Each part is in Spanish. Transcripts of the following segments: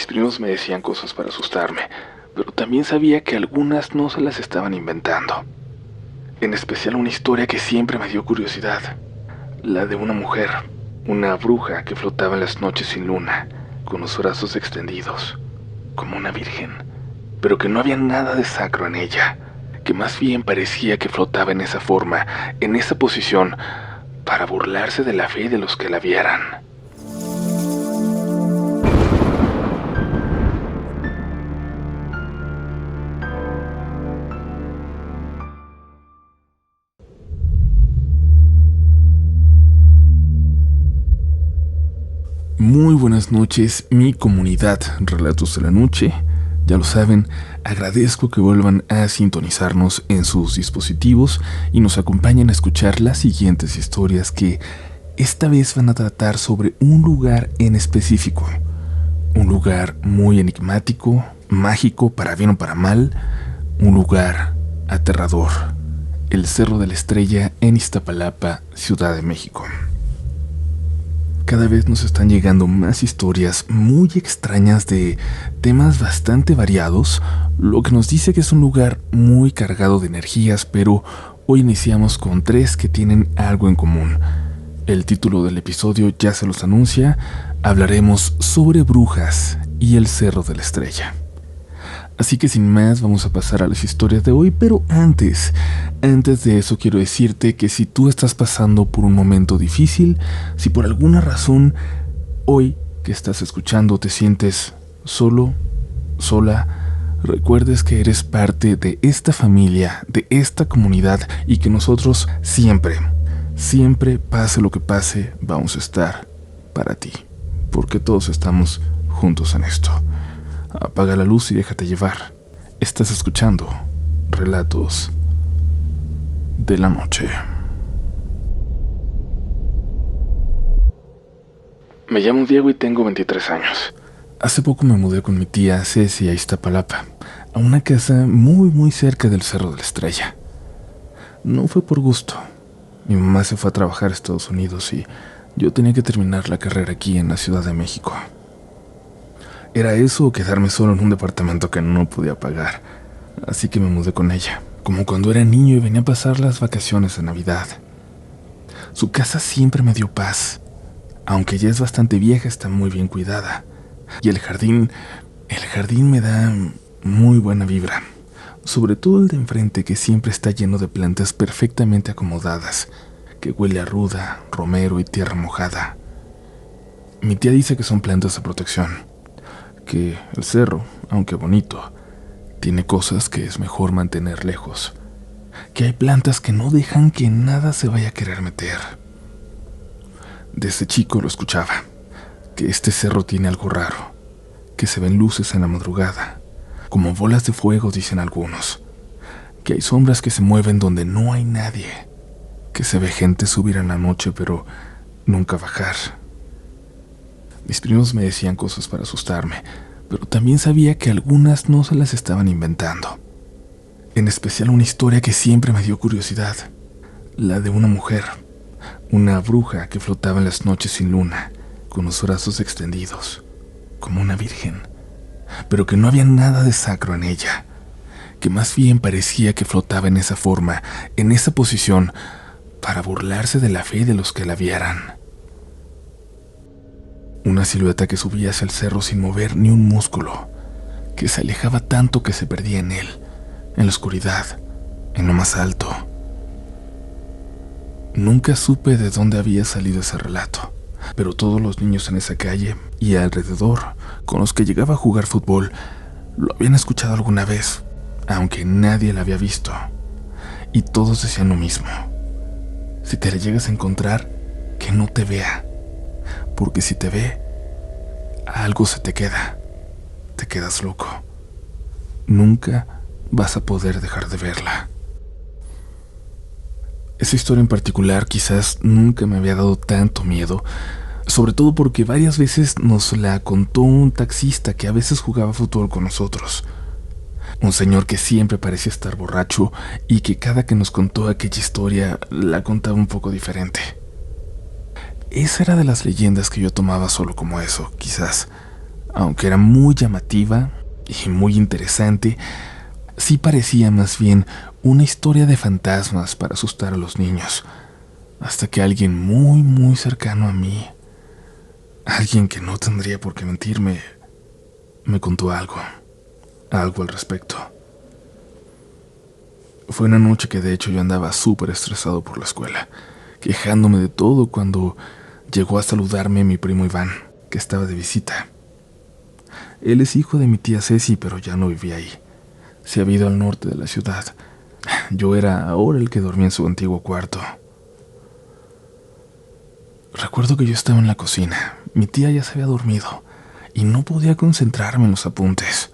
Mis primos me decían cosas para asustarme, pero también sabía que algunas no se las estaban inventando. En especial una historia que siempre me dio curiosidad, la de una mujer, una bruja que flotaba en las noches sin luna, con los brazos extendidos, como una virgen, pero que no había nada de sacro en ella, que más bien parecía que flotaba en esa forma, en esa posición, para burlarse de la fe de los que la vieran. Muy buenas noches, mi comunidad Relatos de la Noche. Ya lo saben, agradezco que vuelvan a sintonizarnos en sus dispositivos y nos acompañen a escuchar las siguientes historias que esta vez van a tratar sobre un lugar en específico. Un lugar muy enigmático, mágico, para bien o para mal. Un lugar aterrador. El Cerro de la Estrella en Iztapalapa, Ciudad de México. Cada vez nos están llegando más historias muy extrañas de temas bastante variados, lo que nos dice que es un lugar muy cargado de energías, pero hoy iniciamos con 3 que tienen algo en común. El título del episodio ya se los anuncia, hablaremos sobre brujas y el Cerro de la Estrella. Así que sin más vamos a pasar a las historias de hoy, pero antes de eso quiero decirte que si tú estás pasando por un momento difícil, si por alguna razón hoy que estás escuchando te sientes solo, sola, recuerdes que eres parte de esta familia, de esta comunidad y que nosotros siempre, pase lo que pase, vamos a estar para ti, porque todos estamos juntos en esto. Apaga la luz y déjate llevar. Estás escuchando Relatos de la Noche. Me llamo Diego y tengo 23 años. Hace poco me mudé con mi tía Ceci a Iztapalapa, a una casa muy cerca del Cerro de la Estrella. No fue por gusto. Mi mamá se fue a trabajar a Estados Unidos y yo tenía que terminar la carrera aquí en la Ciudad de México. Era eso o quedarme solo en un departamento que no podía pagar, así que me mudé con ella, como cuando era niño y venía a pasar las vacaciones de Navidad. Su casa siempre me dio paz, aunque ya es bastante vieja, está muy bien cuidada. Y el jardín me da muy buena vibra, sobre todo el de enfrente que siempre está lleno de plantas perfectamente acomodadas, que huele a ruda, romero y tierra mojada. Mi tía dice que son plantas de protección, que el cerro, aunque bonito, tiene cosas que es mejor mantener lejos, que hay plantas que no dejan que nada se vaya a querer meter. Desde chico lo escuchaba, que este cerro tiene algo raro, que se ven luces en la madrugada, como bolas de fuego dicen algunos, que hay sombras que se mueven donde no hay nadie, que se ve gente subir en la noche pero nunca bajar. Mis primos me decían cosas para asustarme, pero también sabía que algunas no se las estaban inventando. En especial una historia que siempre me dio curiosidad, la de una mujer, una bruja que flotaba en las noches sin luna, con los brazos extendidos, como una virgen, pero que no había nada de sacro en ella, que más bien parecía que flotaba en esa forma, en esa posición, para burlarse de la fe de los que la vieran. Una silueta que subía hacia el cerro sin mover ni un músculo, que se alejaba tanto que se perdía en él, en la oscuridad, en lo más alto. Nunca supe de dónde había salido ese relato, pero todos los niños en esa calle y alrededor, con los que llegaba a jugar fútbol, lo habían escuchado alguna vez, aunque nadie la había visto. Y todos decían lo mismo: si te la llegas a encontrar, que no te vea, porque si te ve, algo se te queda, te quedas loco. Nunca vas a poder dejar de verla. Esa historia en particular quizás nunca me había dado tanto miedo, sobre todo porque varias veces nos la contó un taxista que a veces jugaba fútbol con nosotros. Un señor que siempre parecía estar borracho y que cada que nos contó aquella historia la contaba un poco diferente. Esa era de las leyendas que yo tomaba solo como eso, quizás, Aunque era muy llamativa y muy interesante, sí parecía más bien una historia de fantasmas para asustar a los niños, hasta que alguien muy, muy cercano a mí, alguien que no tendría por qué mentirme, me contó algo al respecto. Fue una noche que de hecho yo andaba súper estresado por la escuela, quejándome de todo cuando llegó a saludarme mi primo Iván, que estaba de visita. Él es hijo de mi tía Ceci, pero ya no vivía ahí. Se había ido al norte de la ciudad. Yo era ahora el que dormía en su antiguo cuarto. Recuerdo que yo estaba en la cocina. Mi tía ya se había dormido y no podía concentrarme en los apuntes.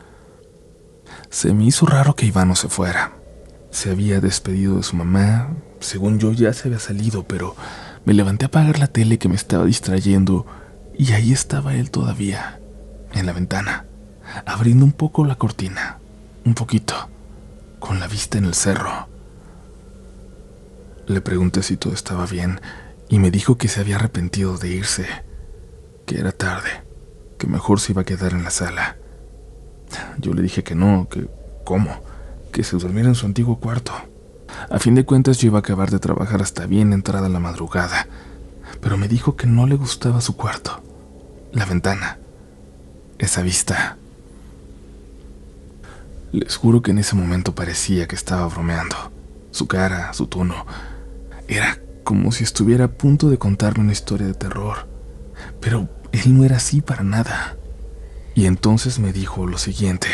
Se me hizo raro que Iván no se fuera. Se había despedido de su mamá. Según yo ya se había salido, pero me levanté a apagar la tele que me estaba distrayendo y ahí estaba él todavía, en la ventana, abriendo un poco la cortina, un poquito, con la vista en el cerro. Le pregunté si todo estaba bien y me dijo que se había arrepentido de irse, que era tarde, que mejor se iba a quedar en la sala. Yo le dije que no, que ¿cómo? Que se durmiera en su antiguo cuarto. A fin de cuentas yo iba a acabar de trabajar hasta bien entrada la madrugada, pero me dijo que no le gustaba su cuarto, la ventana, esa vista. Les juro que en ese momento parecía que estaba bromeando. Su cara, su tono, era como si estuviera a punto de contarme una historia de terror, pero él no era así para nada. Y entonces me dijo lo siguiente: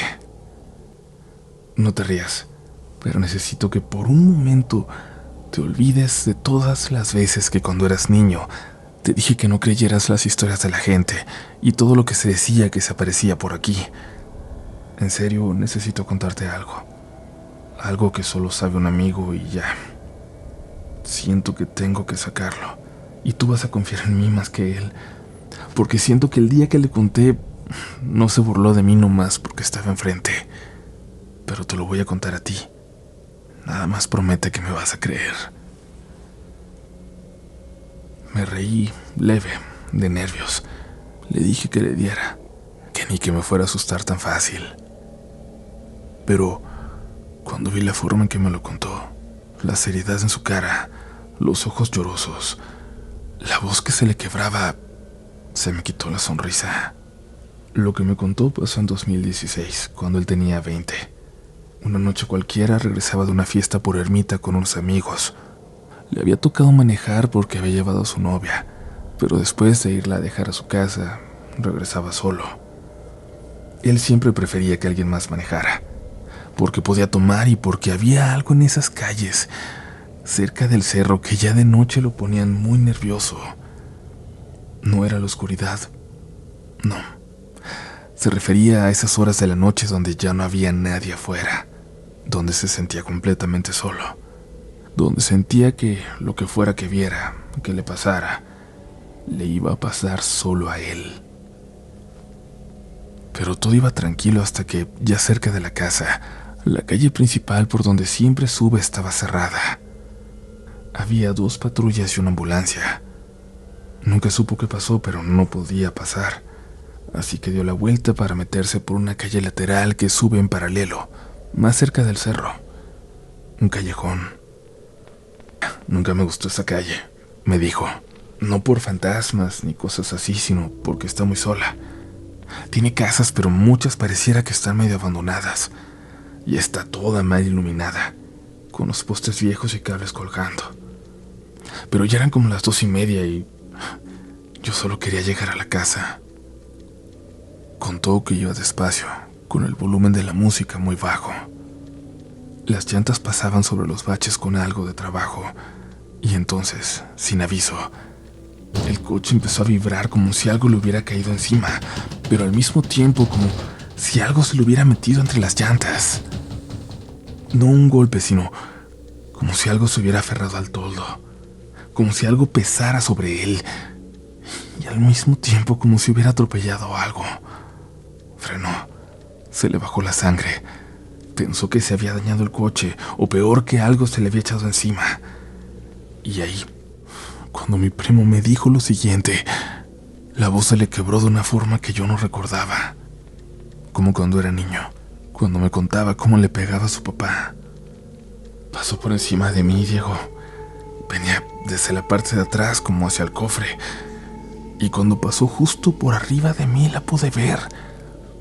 no te rías, pero necesito que por un momento te olvides de todas las veces que cuando eras niño te dije que no creyeras las historias de la gente y todo lo que se decía que se aparecía por aquí. En serio, necesito contarte algo. Algo que solo sabe un amigo y ya. Siento que tengo que sacarlo y tú vas a confiar en mí más que él, porque siento que el día que le conté no se burló de mí nomás porque estaba enfrente. Pero te lo voy a contar a ti. Nada más promete que me vas a creer. Me reí leve, de nervios. Le dije que le diera, que ni que me fuera a asustar tan fácil. Pero cuando vi la forma en que me lo contó, la seriedad en su cara, los ojos llorosos, la voz que se le quebraba, se me quitó la sonrisa. Lo que me contó pasó en 2016, cuando él tenía 20. Una noche cualquiera regresaba de una fiesta por Ermita con unos amigos. Le había tocado manejar porque había llevado a su novia, pero después de irla a dejar a su casa, regresaba solo. Él siempre prefería que alguien más manejara, porque podía tomar y porque había algo en esas calles, cerca del cerro, que ya de noche lo ponían muy nervioso. No era la oscuridad, no. Se refería a esas horas de la noche donde ya no había nadie afuera, donde se sentía completamente solo, donde sentía que lo que fuera que viera, que le pasara, le iba a pasar solo a él. Pero todo iba tranquilo hasta que, ya cerca de la casa, la calle principal por donde siempre sube estaba cerrada. Había 2 patrullas y una ambulancia. Nunca supo qué pasó, pero no podía pasar, así que dio la vuelta para meterse por una calle lateral que sube en paralelo, más cerca del cerro. Un callejón. Nunca me gustó esa calle, me dijo. No por fantasmas ni cosas así, sino porque está muy sola. Tiene casas, pero muchas pareciera que están medio abandonadas. Y está toda mal iluminada, con los postes viejos y cables colgando. Pero ya eran como las 2:30 y yo solo quería llegar a la casa. Contó que iba despacio, con el volumen de la música muy bajo. Las llantas pasaban sobre los baches con algo de trabajo, y entonces, sin aviso, el coche empezó a vibrar como si algo le hubiera caído encima, pero al mismo tiempo como si algo se le hubiera metido entre las llantas. No un golpe, sino como si algo se hubiera aferrado al toldo, como si algo pesara sobre él, y al mismo tiempo como si hubiera atropellado algo. Frenó, se le bajó la sangre. Pensó que se había dañado el coche, o peor, que algo se le había echado encima. Y ahí, cuando mi primo me dijo lo siguiente, la voz se le quebró de una forma que yo no recordaba. como cuando era niño, cuando me contaba cómo le pegaba a su papá. Pasó por encima de mí, Diego. Venía desde la parte de atrás como hacia el cofre. Y cuando pasó justo por arriba de mí la pude ver,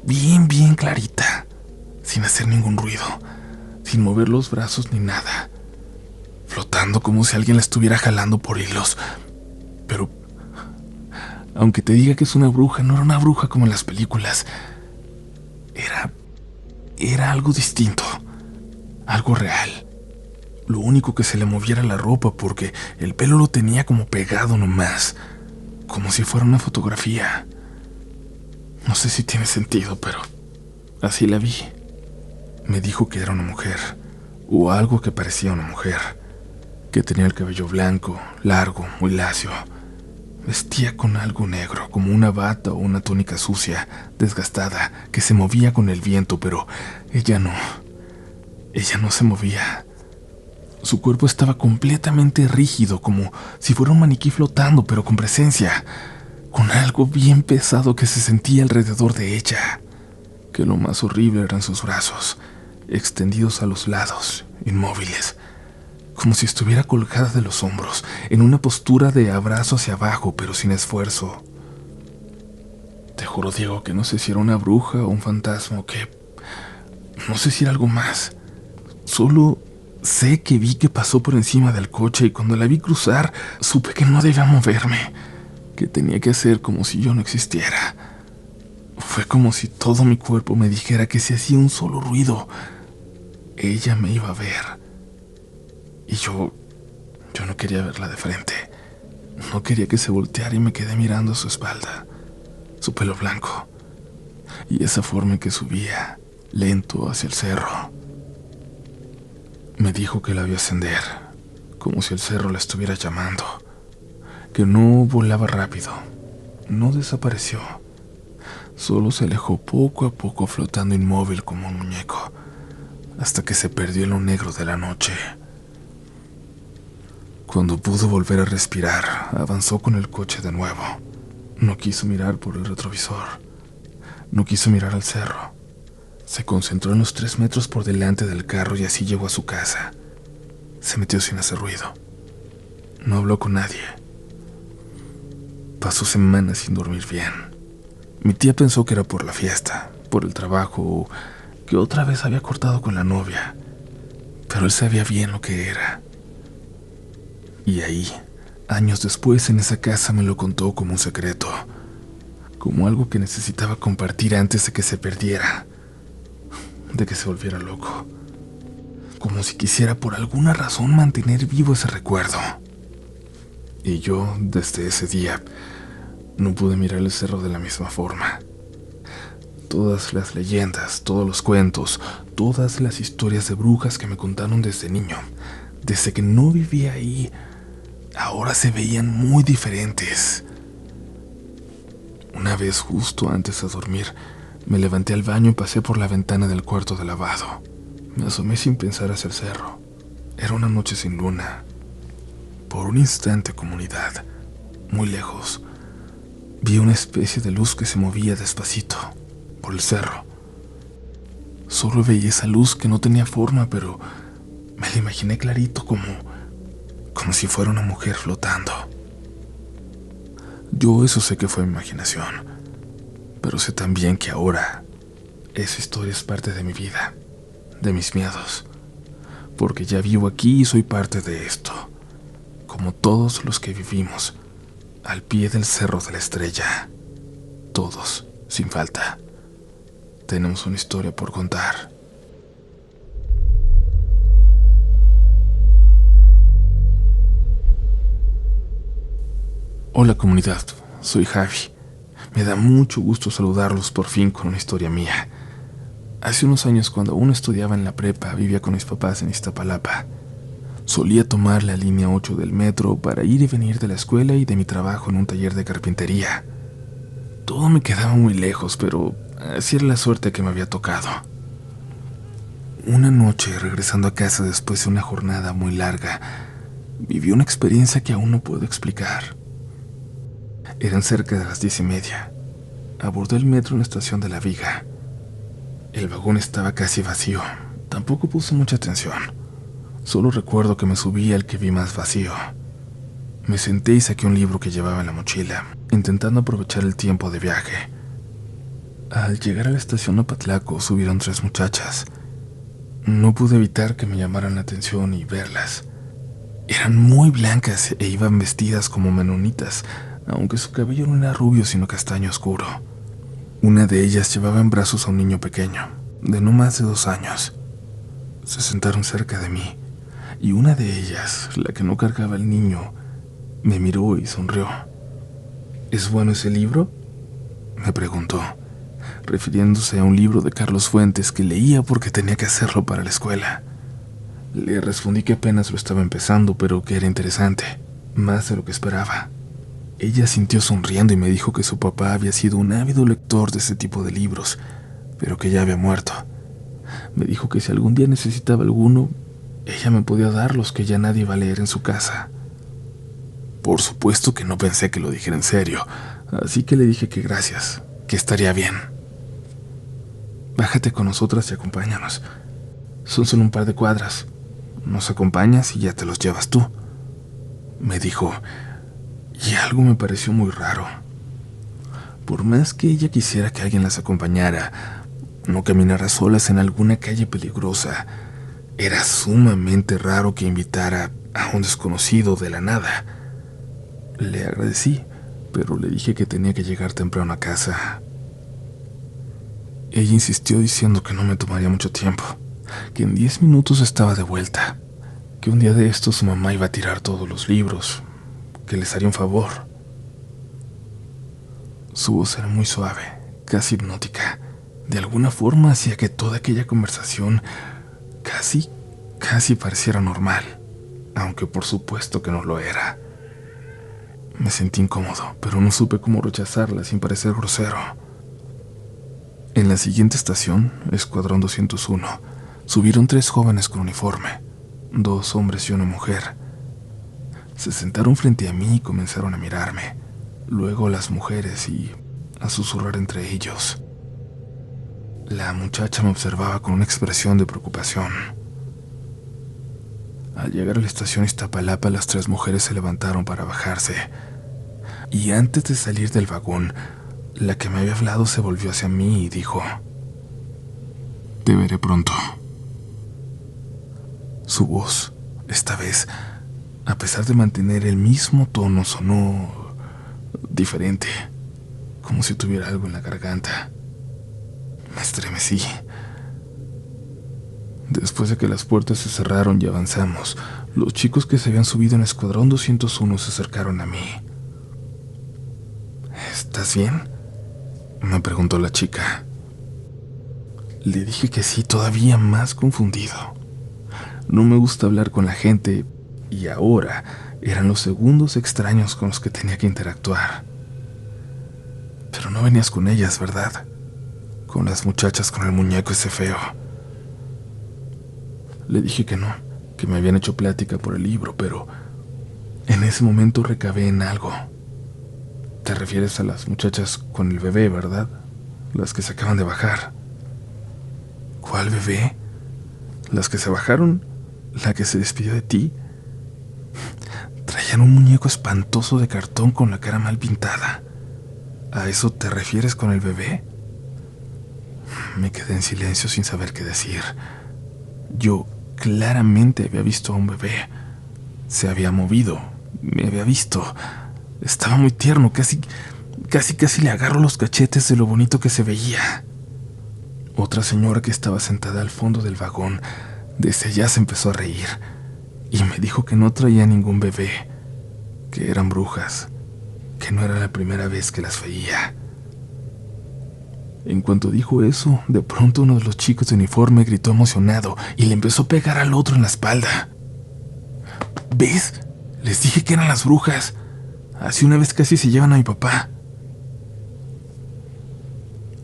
bien, bien clarita, sin hacer ningún ruido, sin mover los brazos ni nada, flotando como si alguien la estuviera jalando por hilos. Pero, aunque te diga que es una bruja, no era una bruja como en las películas. Era algo distinto, algo real. Lo único que se le moviera la ropa porque el pelo lo tenía como pegado nomás, como si fuera una fotografía. No sé si tiene sentido, pero así la vi. Me dijo que era una mujer, o algo que parecía una mujer, que tenía el cabello blanco, largo, muy lacio. Vestía con algo negro, como una bata o una túnica sucia, desgastada, que se movía con el viento, pero ella no se movía. Su cuerpo estaba completamente rígido, como si fuera un maniquí flotando, pero con presencia, con algo bien pesado que se sentía alrededor de ella, que lo más horrible eran sus brazos, extendidos a los lados, inmóviles, como si estuviera colgada de los hombros, en una postura de abrazo hacia abajo, pero sin esfuerzo. Te juro, Diego, que no sé si era una bruja o un fantasma o qué. No sé si era algo más. Solo sé que vi que pasó por encima del coche y cuando la vi cruzar, supe que no debía moverme, que tenía que hacer como si yo no existiera. Fue como si todo mi cuerpo me dijera que si hacía un solo ruido, ella me iba a ver. Y yo no quería verla de frente. No quería que se volteara y me quedé mirando a su espalda, su pelo blanco, y esa forma en que subía, lento, hacia el cerro. Me dijo que la vio ascender, como si el cerro la estuviera llamando, que no volaba rápido, no desapareció, solo se alejó poco a poco flotando inmóvil como un muñeco, hasta que se perdió en lo negro de la noche. Cuando pudo volver a respirar, avanzó con el coche de nuevo. No quiso mirar por el retrovisor, no quiso mirar al cerro. Se concentró en los 3 metros por delante del carro y así llegó a su casa. Se metió sin hacer ruido. No habló con nadie. Pasó semanas sin dormir bien. Mi tía pensó que era por la fiesta, por el trabajo, o que otra vez había cortado con la novia. Pero él sabía bien lo que era. Y ahí, años después, en esa casa me lo contó como un secreto, como algo que necesitaba compartir antes de que se perdiera, de que se volviera loco, como si quisiera por alguna razón mantener vivo ese recuerdo. Y yo, desde ese día, no pude mirar el cerro de la misma forma. Todas las leyendas, todos los cuentos, todas las historias de brujas que me contaron desde niño, desde que no vivía ahí, ahora se veían muy diferentes. Una vez, justo antes de dormir, me levanté al baño y pasé por la ventana del cuarto de lavado. Me asomé sin pensar hacia el cerro. Era una noche sin luna. Por un instante, comunidad, muy lejos, vi una especie de luz que se movía despacito por el cerro. Solo veía esa luz que no tenía forma, pero me la imaginé clarito como si fuera una mujer flotando. Yo eso sé que fue mi imaginación, pero sé también que ahora esa historia es parte de mi vida, de mis miedos, porque ya vivo aquí y soy parte de esto, como todos los que vivimos al pie del Cerro de la Estrella. Todos, sin falta, tenemos una historia por contar. Hola comunidad, soy Javi. Me da mucho gusto saludarlos por fin con una historia mía. Hace unos años, cuando aún estudiaba en la prepa, vivía con mis papás en Iztapalapa. Solía tomar la línea 8 del metro para ir y venir de la escuela y de mi trabajo en un taller de carpintería. Todo me quedaba muy lejos, pero así era la suerte que me había tocado. Una noche, regresando a casa después de una jornada muy larga, viví una experiencia que aún no puedo explicar. Eran cerca de las 10:30. Abordé el metro en la estación de La Viga. El vagón estaba casi vacío. Tampoco puse mucha atención. Solo recuerdo que me subí al que vi más vacío. Me senté y saqué un libro que llevaba en la mochila, intentando aprovechar el tiempo de viaje. Al llegar a la estación Apatlaco subieron 3 muchachas. No pude evitar que me llamaran la atención y verlas. Eran muy blancas e iban vestidas como menonitas, aunque su cabello no era rubio sino castaño oscuro. Una de ellas llevaba en brazos a un niño pequeño, de no más de 2 años. Se sentaron cerca de mí, y una de ellas, la que no cargaba al niño, me miró y sonrió. ¿Es bueno ese libro?, me preguntó, refiriéndose a un libro de Carlos Fuentes que leía porque tenía que hacerlo para la escuela. Le respondí que apenas lo estaba empezando, pero que era interesante, más de lo que esperaba. Ella sintió sonriendo y me dijo que su papá había sido un ávido lector de ese tipo de libros, pero que ya había muerto. Me dijo que si algún día necesitaba alguno, ella me podía darlos, que ya nadie va a leer en su casa. Por supuesto que no pensé que lo dijera en serio, así que le dije que gracias, que estaría bien. Bájate con nosotras y acompáñanos. Son solo un par de cuadras. Nos acompañas y ya te los llevas tú, me dijo, y algo me pareció muy raro. Por más que ella quisiera que alguien las acompañara, no caminara solas en alguna calle peligrosa, era sumamente raro que invitara a un desconocido de la nada. Le agradecí, pero le dije que tenía que llegar temprano a casa. Ella insistió diciendo que no me tomaría mucho tiempo, que en 10 minutos estaba de vuelta, que un día de estos su mamá iba a tirar todos los libros, que les haría un favor. Su voz era muy suave, casi hipnótica. De alguna forma hacía que toda aquella conversación casi pareciera normal, aunque por supuesto que no lo era. Me sentí incómodo, pero no supe cómo rechazarla sin parecer grosero. En la siguiente estación, Escuadrón 201, subieron 3 jóvenes con uniforme, 2 hombres y una mujer. Se sentaron frente a mí y comenzaron a mirarme, luego a las mujeres y a susurrar entre ellos. La muchacha me observaba con una expresión de preocupación. Al llegar a la estación Iztapalapa, las 3 mujeres se levantaron para bajarse, y antes de salir del vagón, la que me había hablado se volvió hacia mí y dijo: «Te veré pronto». Su voz, esta vez, a pesar de mantener el mismo tono, sonó diferente, como si tuviera algo en la garganta. Me estremecí. Después de que las puertas se cerraron y avanzamos, los chicos que se habían subido en Escuadrón 201 se acercaron a mí. «¿Estás bien?», me preguntó la chica. Le dije que sí, todavía más confundido. No me gusta hablar con la gente, y ahora eran los segundos extraños con los que tenía que interactuar. «Pero no venías con ellas, ¿verdad? Con las muchachas con el muñeco ese feo». Le dije que no, que me habían hecho plática por el libro, pero en ese momento recabé en algo. «Te refieres a las muchachas con el bebé, ¿verdad? Las que se acaban de bajar». «¿Cuál bebé? ¿Las que se bajaron? ¿La que se despidió de ti?» Traían un muñeco espantoso de cartón con la cara mal pintada. ¿A eso te refieres con el bebé? Me quedé en silencio sin saber qué decir. Yo claramente había visto a un bebé. Se había movido, me había visto. Estaba muy tierno, casi le agarro los cachetes de lo bonito que se veía. Otra señora que estaba sentada al fondo del vagón desde allá se empezó a reír y me dijo que no traía ningún bebé, que eran brujas, que no era la primera vez que las veía. En cuanto dijo eso, de pronto uno de los chicos de uniforme gritó emocionado y le empezó a pegar al otro en la espalda. «¿Ves? Les dije que eran las brujas. Así una vez casi se llevan a mi papá».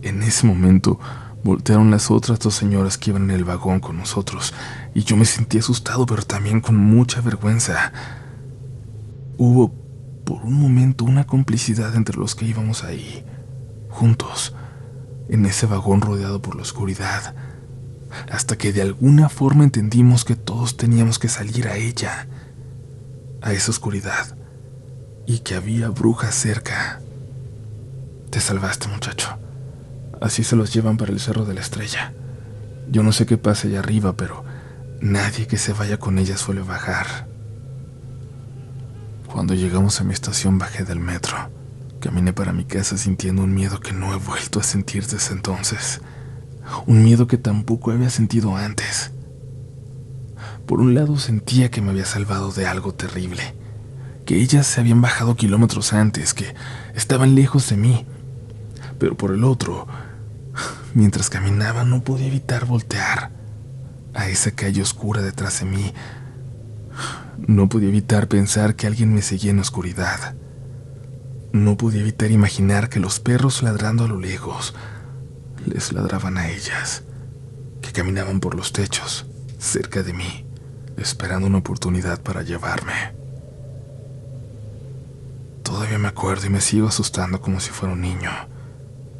En ese momento voltearon las otras 2 señoras que iban en el vagón con nosotros, y yo me sentí asustado, pero también con mucha vergüenza. Hubo, por un momento, una complicidad entre los que íbamos ahí, juntos. en ese vagón rodeado por la oscuridad, hasta que de alguna forma entendimos que todos teníamos que salir a ella, a esa oscuridad, y que había brujas cerca. Te salvaste, muchacho. Así se los llevan para el Cerro de la Estrella. Yo no sé qué pasa allá arriba, pero nadie que se vaya con ella suele bajar. Cuando llegamos a mi estación bajé del metro. Caminé para mi casa sintiendo un miedo que no he vuelto a sentir desde entonces. Un miedo que tampoco había sentido antes. Por un lado sentía que me había salvado de algo terrible, que ellas se habían bajado kilómetros antes, que estaban lejos de mí. Pero por el otro, mientras caminaba no podía evitar voltear a esa calle oscura detrás de mí. No podía evitar pensar que alguien me seguía en la oscuridad. No podía evitar imaginar que los perros ladrando a lo lejos les ladraban a ellas, que caminaban por los techos, cerca de mí, esperando una oportunidad para llevarme. Todavía me acuerdo y me sigo asustando como si fuera un niño.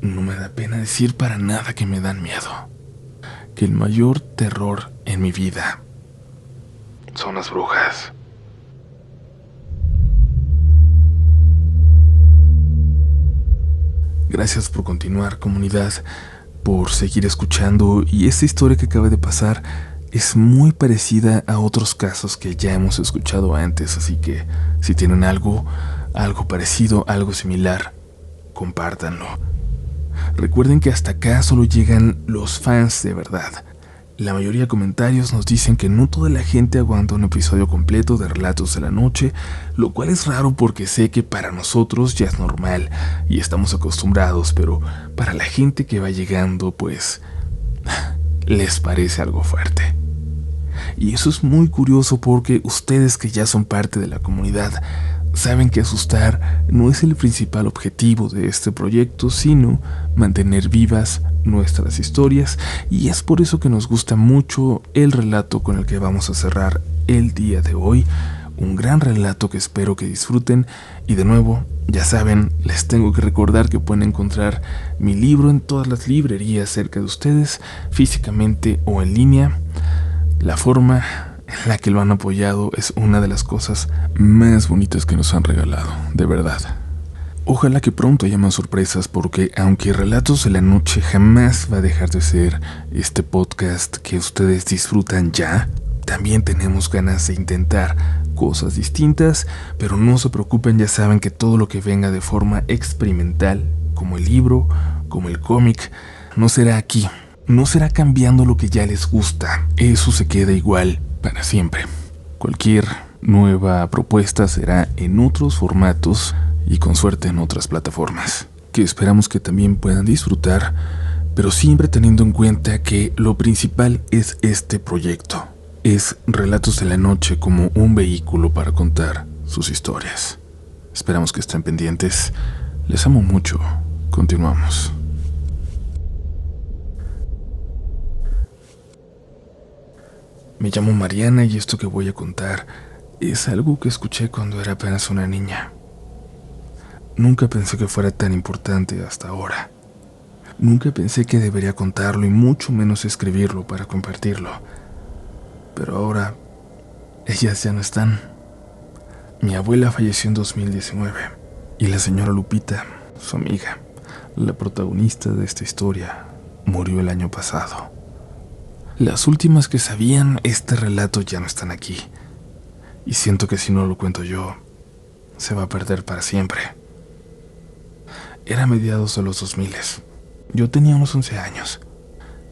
No me da pena decir para nada que me dan miedo, que el mayor terror en mi vida son las brujas. Gracias por continuar, comunidad, por seguir escuchando, y esta historia que acaba de pasar es muy parecida a otros casos que ya hemos escuchado antes, así que si tienen algo parecido, algo similar, compártanlo. Recuerden que hasta acá solo llegan los fans de verdad. La mayoría de comentarios nos dicen que no toda la gente aguanta un episodio completo de Relatos de la Noche, lo cual es raro porque sé que para nosotros ya es normal y estamos acostumbrados, pero para la gente que va llegando, pues, les parece algo fuerte. Y eso es muy curioso porque ustedes que ya son parte de la comunidad saben que asustar no es el principal objetivo de este proyecto, sino mantener vivas nuestras historias, y es por eso que nos gusta mucho el relato con el que vamos a cerrar el día de hoy. Un gran relato que espero que disfruten, y de nuevo, ya saben, les tengo que recordar que pueden encontrar mi libro en todas las librerías cerca de ustedes, físicamente o en línea. La forma en la que lo han apoyado es una de las cosas más bonitas que nos han regalado, de verdad. Ojalá que pronto haya más sorpresas, porque aunque Relatos de la Noche jamás va a dejar de ser este podcast que ustedes disfrutan ya, también tenemos ganas de intentar cosas distintas, pero no se preocupen, ya saben que todo lo que venga de forma experimental, como el libro, como el cómic, no será aquí, no será cambiando lo que ya les gusta, eso se queda igual para siempre. Cualquier nueva propuesta será en otros formatos y con suerte en otras plataformas, que esperamos que también puedan disfrutar, pero siempre teniendo en cuenta que lo principal es este proyecto, es Relatos de la Noche como un vehículo para contar sus historias. Esperamos que estén pendientes, les amo mucho, continuamos. Me llamo Mariana y esto que voy a contar es algo que escuché cuando era apenas una niña. Nunca pensé que fuera tan importante hasta ahora. Nunca pensé que debería contarlo y mucho menos escribirlo para compartirlo. Pero ahora, ellas ya no están. Mi abuela falleció en 2019 y la señora Lupita, su amiga, la protagonista de esta historia, murió el año pasado. Las últimas que sabían este relato ya no están aquí, y siento que si no lo cuento yo, se va a perder para siempre. Era mediados de los 2000. Yo tenía unos 11 años.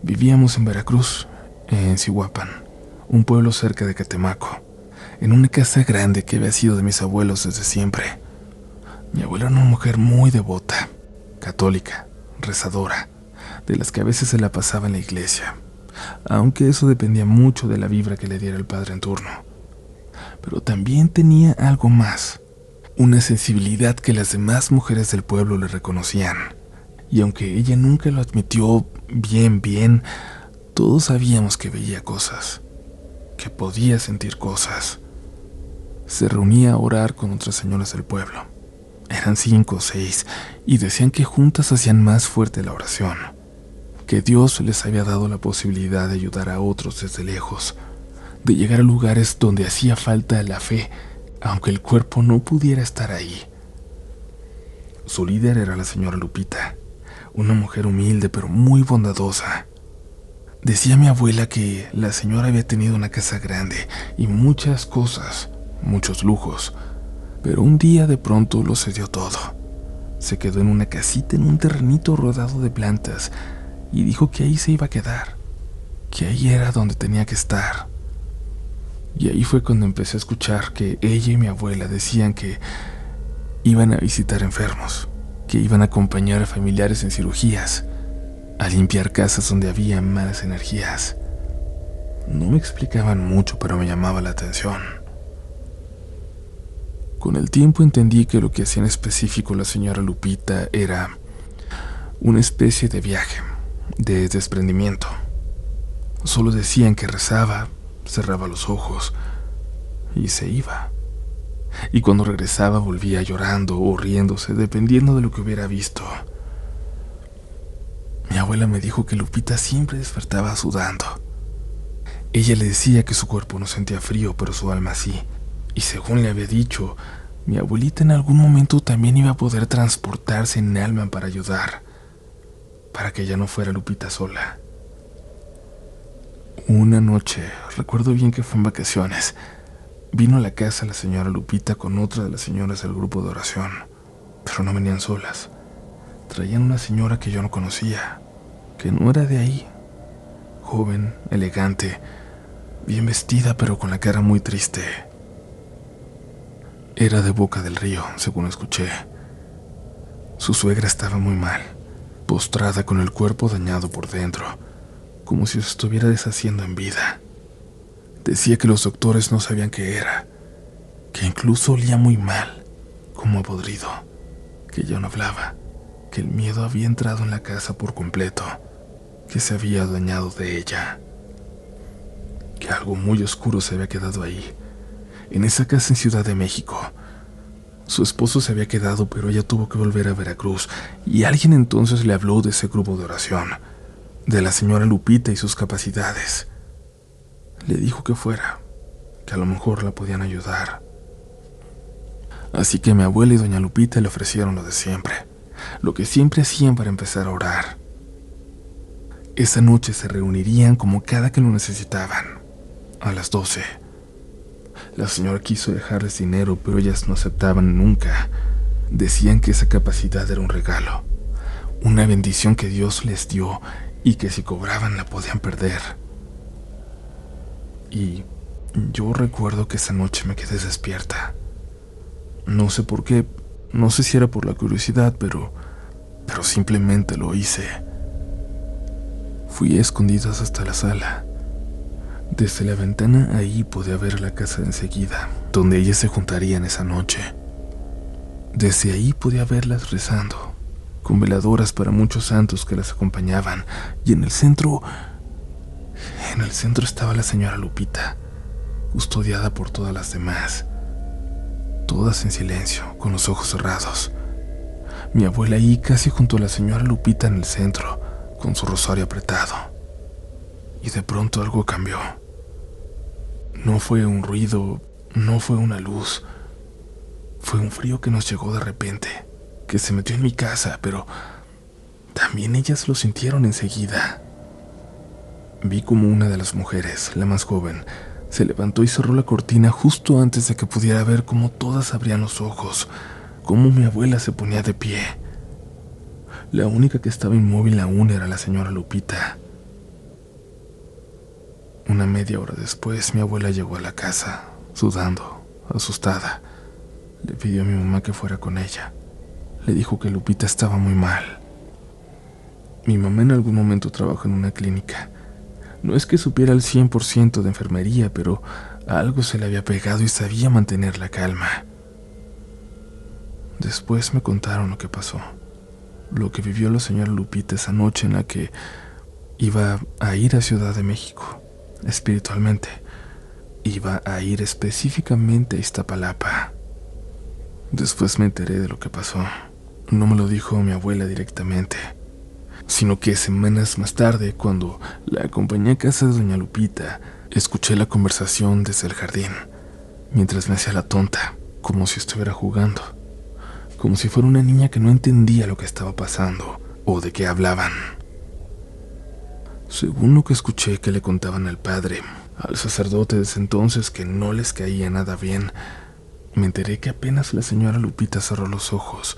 Vivíamos en Veracruz, en Zihuapan, un pueblo cerca de Catemaco, en una casa grande que había sido de mis abuelos desde siempre. Mi abuela era una mujer muy devota, católica, rezadora, de las que a veces se la pasaba en la iglesia, aunque eso dependía mucho de la vibra que le diera el padre en turno. Pero también tenía algo más, una sensibilidad que las demás mujeres del pueblo le reconocían. Y aunque ella nunca lo admitió bien, todos sabíamos que veía cosas, que podía sentir cosas. Se reunía a orar con otras señoras del pueblo. Eran 5 o 6 y decían que juntas hacían más fuerte la oración. que Dios les había dado la posibilidad de ayudar a otros desde lejos, de llegar a lugares donde hacía falta la fe, aunque el cuerpo no pudiera estar ahí. Su líder era la señora Lupita, una mujer humilde pero muy bondadosa. Decía mi abuela que la señora había tenido una casa grande y muchas cosas, muchos lujos, pero un día de pronto lo cedió todo. Se quedó en una casita en un terrenito rodeado de plantas y dijo que ahí se iba a quedar, que ahí era donde tenía que estar. Y ahí fue cuando empecé a escuchar que ella y mi abuela decían que iban a visitar enfermos, que iban a acompañar a familiares en cirugías, a limpiar casas donde había malas energías. No me explicaban mucho, pero me llamaba la atención. Con el tiempo entendí que lo que hacía en específico la señora Lupita era una especie de viaje, de desprendimiento. Solo decían que rezaba, cerraba los ojos y se iba. Y cuando regresaba volvía llorando o riéndose, dependiendo de lo que hubiera visto. Mi abuela me dijo que Lupita siempre despertaba sudando. Ella le decía que su cuerpo no sentía frío, pero su alma sí. Y según le había dicho, mi abuelita en algún momento también iba a poder transportarse en alma para ayudar, para que ella no fuera Lupita sola. Una noche, recuerdo bien que fue en vacaciones, vino a la casa la señora Lupita con otra de las señoras del grupo de oración, pero no venían solas. Traían una señora que yo no conocía, que no era de ahí, joven, elegante, bien vestida pero con la cara muy triste. Era de Boca del Río, según escuché. Su suegra estaba muy mal, postrada con el cuerpo dañado por dentro, como si se estuviera deshaciendo en vida. Decía que los doctores no sabían qué era, que incluso olía muy mal, como a podrido, que ya no hablaba, que el miedo había entrado en la casa por completo, que se había adueñado de ella, que algo muy oscuro se había quedado ahí, en esa casa en Ciudad de México. Su esposo se había quedado, pero ella tuvo que volver a Veracruz, y alguien entonces le habló de ese grupo de oración, de la señora Lupita y sus capacidades. Le dijo que fuera, que a lo mejor la podían ayudar. Así que mi abuela y doña Lupita le ofrecieron lo de siempre, lo que siempre hacían para empezar a orar. Esa noche se reunirían como cada que lo necesitaban, a las 12. La señora quiso dejarles dinero, pero ellas no aceptaban nunca. Decían que esa capacidad era un regalo, una bendición que Dios les dio y que si cobraban la podían perder. Y yo recuerdo que esa noche me quedé despierta. No sé por qué, no sé si era por la curiosidad, pero simplemente lo hice. Fui a escondidas hasta la sala. Desde la ventana ahí podía ver la casa enseguida, donde ellas se juntarían esa noche. Desde ahí podía verlas rezando, con veladoras para muchos santos que las acompañaban, y en el centro estaba la señora Lupita, custodiada por todas las demás, todas en silencio, con los ojos cerrados. Mi abuela ahí casi junto a la señora Lupita en el centro, con su rosario apretado. Y de pronto algo cambió. No fue un ruido, no fue una luz. Fue un frío que nos llegó de repente, que se metió en mi casa, pero también ellas lo sintieron enseguida. Vi como una de las mujeres, la más joven, se levantó y cerró la cortina justo antes de que pudiera ver cómo todas abrían los ojos, cómo mi abuela se ponía de pie. La única que estaba inmóvil aún era la señora Lupita. Una media hora después, mi abuela llegó a la casa, sudando, asustada. Le pidió a mi mamá que fuera con ella. Le dijo que Lupita estaba muy mal. Mi mamá en algún momento trabajó en una clínica. No es que supiera al 100% de enfermería, pero algo se le había pegado y sabía mantener la calma. Después me contaron lo que pasó, lo que vivió la señora Lupita esa noche en la que iba a ir a Ciudad de México. Espiritualmente, iba a ir específicamente a Iztapalapa. Después me enteré de lo que pasó. No me lo dijo mi abuela directamente. sino que semanas más tarde, cuando la acompañé a casa de doña Lupita, escuché la conversación desde el jardín, mientras me hacía la tonta, como si estuviera jugando, como si fuera una niña que no entendía lo que estaba pasando o de qué hablaban. Según lo que escuché que le contaban al padre, al sacerdote de ese entonces, que no les caía nada bien, me enteré que apenas la señora Lupita cerró los ojos,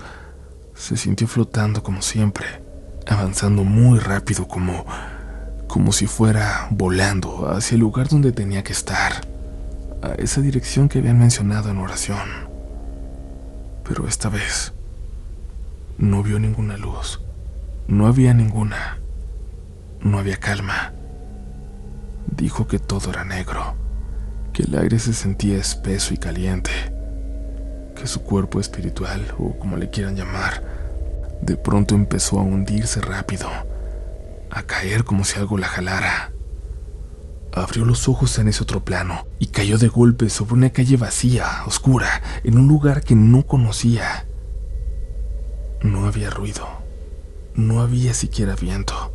se sintió flotando como siempre, avanzando muy rápido, como si fuera volando hacia el lugar donde tenía que estar, a esa dirección que habían mencionado en oración. Pero esta vez no vio ninguna luz, no había ninguna, no había calma. Dijo que todo era negro, que el aire se sentía espeso y caliente, que su cuerpo espiritual, o como le quieran llamar, de pronto empezó a hundirse rápido, a caer como si algo la jalara. Abrió los ojos en ese otro plano y cayó de golpe sobre una calle vacía, oscura, en un lugar que no conocía. No había ruido, no había siquiera viento.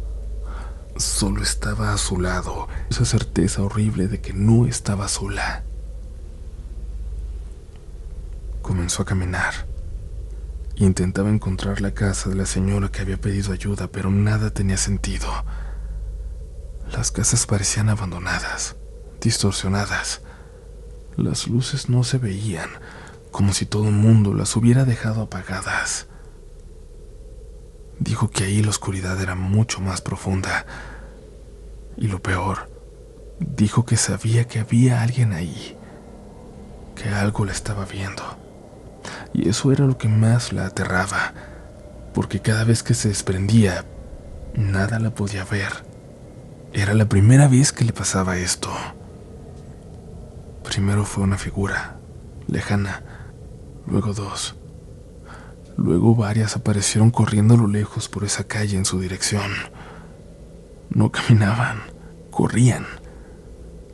Solo estaba a su lado esa certeza horrible de que no estaba sola. Comenzó a caminar. Intentaba encontrar la casa de la señora que había pedido ayuda, pero nada tenía sentido. Las casas parecían abandonadas, distorsionadas. Las luces no se veían, como si todo el mundo las hubiera dejado apagadas. Dijo que ahí la oscuridad era mucho más profunda. Y lo peor, dijo que sabía que había alguien ahí, que algo la estaba viendo. Y eso era lo que más la aterraba, porque cada vez que se desprendía, nada la podía ver. Era la primera vez que le pasaba esto. Primero fue una figura, lejana, luego dos. Luego varias aparecieron corriendo a lo lejos por esa calle en su dirección. No caminaban, corrían.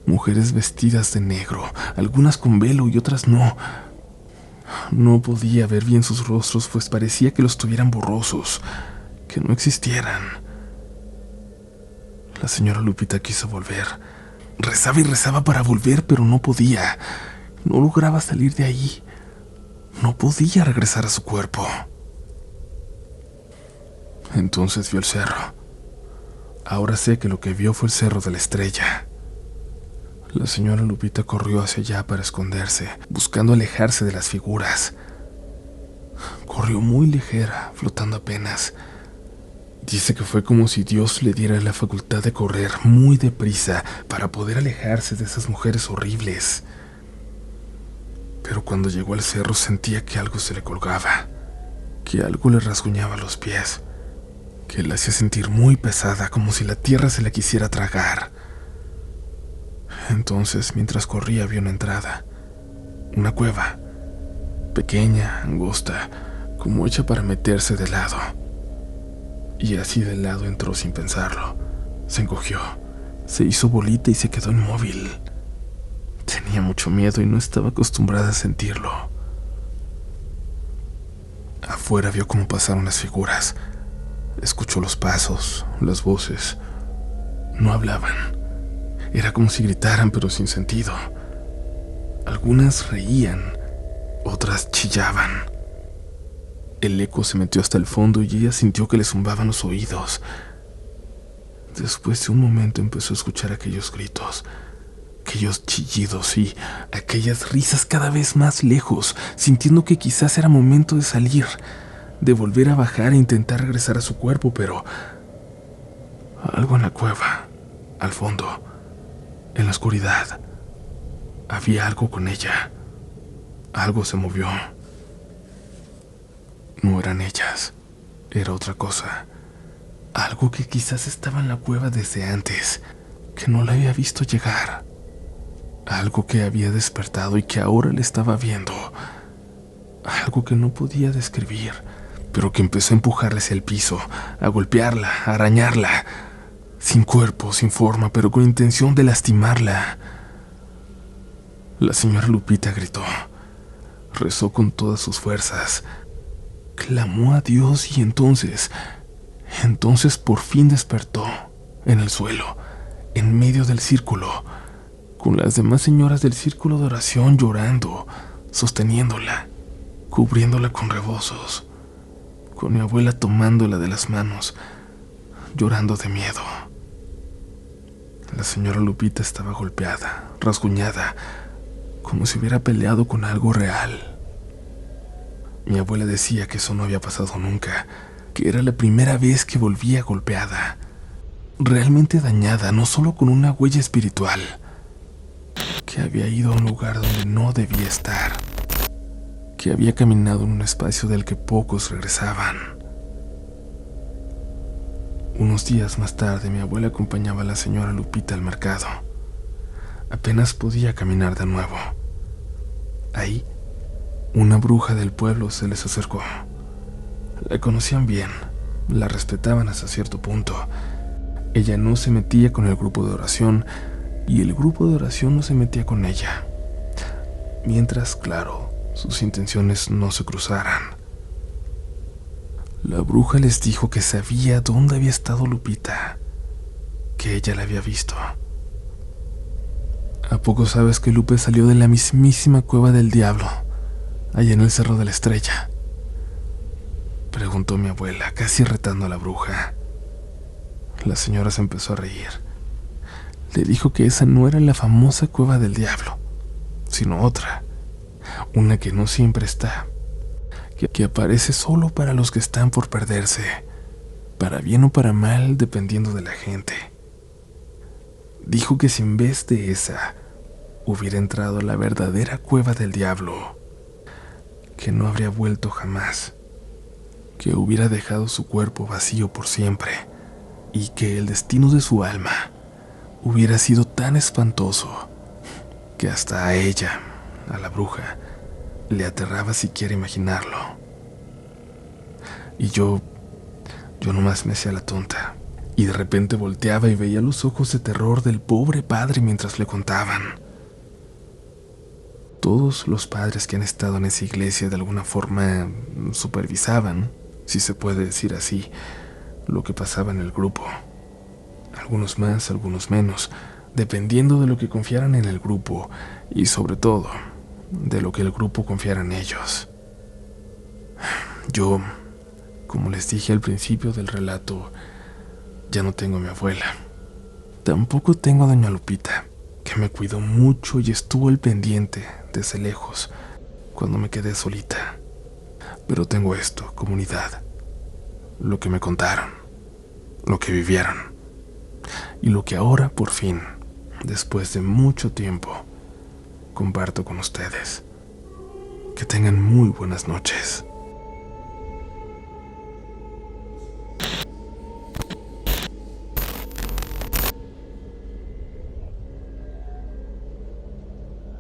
Mujeres vestidas de negro, algunas con velo y otras no. No podía ver bien sus rostros, pues parecía que los tuvieran borrosos, que no existieran. La señora Lupita quiso volver. Rezaba y rezaba para volver, pero no podía. No lograba salir de ahí. No podía regresar a su cuerpo. Entonces vio el cerro. Ahora sé que lo que vio fue el Cerro de la Estrella. La señora Lupita corrió hacia allá para esconderse, buscando alejarse de las figuras. Corrió muy ligera, flotando apenas. Dice que fue como si Dios le diera la facultad de correr muy deprisa para poder alejarse de esas mujeres horribles. Pero cuando llegó al cerro sentía que algo se le colgaba, que algo le rasguñaba los pies, que la hacía sentir muy pesada, como si la tierra se la quisiera tragar. Entonces, mientras corría, vio una entrada, una cueva, pequeña, angosta, como hecha para meterse de lado. Y así de lado entró sin pensarlo. Se encogió, se hizo bolita y se quedó inmóvil. Tenía mucho miedo y no estaba acostumbrada a sentirlo. Afuera vio cómo pasaron las figuras. Escuchó los pasos, las voces. No hablaban. Era como si gritaran, pero sin sentido. Algunas reían, otras chillaban. El eco se metió hasta el fondo y ella sintió que le zumbaban los oídos. Después de un momento empezó a escuchar aquellos gritos, aquellos chillidos y aquellas risas cada vez más lejos, sintiendo que quizás era momento de salir, de volver a bajar e intentar regresar a su cuerpo, pero algo en la cueva, al fondo, en la oscuridad, había algo con ella. Algo se movió. No eran ellas, era otra cosa. Algo que quizás estaba en la cueva desde antes, que no la había visto llegar. Algo que había despertado y que ahora le estaba viendo. Algo que no podía describir, pero que empezó a empujarla hacia el piso, a golpearla, a arañarla. Sin cuerpo, sin forma, pero con intención de lastimarla. La señora Lupita gritó. Rezó con todas sus fuerzas. Clamó a Dios y entonces Entonces por fin despertó, en el suelo, en medio del círculo, con las demás señoras del círculo de oración llorando, sosteniéndola, cubriéndola con rebozos, con mi abuela tomándola de las manos, llorando de miedo. La señora Lupita estaba golpeada, rasguñada, como si hubiera peleado con algo real. Mi abuela decía que eso no había pasado nunca, que era la primera vez que volvía golpeada, realmente dañada, no solo con una huella espiritual, que había ido a un lugar donde no debía estar, que había caminado en un espacio del que pocos regresaban. Unos días más tarde, mi abuela acompañaba a la señora Lupita al mercado. Apenas podía caminar de nuevo. Ahí, una bruja del pueblo se les acercó. La conocían bien, la respetaban hasta cierto punto. Ella no se metía con el grupo de oración y el grupo de oración no se metía con ella. Mientras, claro, sus intenciones no se cruzaran. La bruja les dijo que sabía dónde había estado Lupita, que ella la había visto. ¿A poco sabes que Lupe salió de la mismísima cueva del diablo, allá en el Cerro de la Estrella?, preguntó mi abuela, casi retando a la bruja. La señora se empezó a reír. Le dijo que esa no era la famosa cueva del diablo, sino otra, una que no siempre está, que aparece solo para los que están por perderse, para bien o para mal, dependiendo de la gente. Dijo que si en vez de esa hubiera entrado a la verdadera cueva del diablo, que no habría vuelto jamás, que hubiera dejado su cuerpo vacío por siempre, y que el destino de su alma hubiera sido tan espantoso que hasta a ella, a la bruja, le aterraba siquiera imaginarlo. Y yo nomás me hacía la tonta, y de repente volteaba y veía los ojos de terror del pobre padre mientras le contaban. Todos los padres que han estado en esa iglesia de alguna forma supervisaban, si se puede decir así, lo que pasaba en el grupo. Algunos más, algunos menos, dependiendo de lo que confiaran en el grupo y sobre todo de lo que el grupo confiara en ellos. Yo, como les dije al principio del relato, ya no tengo a mi abuela. Tampoco tengo a doña Lupita, que me cuidó mucho y estuvo al pendiente desde lejos cuando me quedé solita. Pero tengo esto, comunidad, lo que me contaron, lo que vivieron y lo que ahora por fin, después de mucho tiempo, comparto con ustedes. Que tengan muy buenas noches.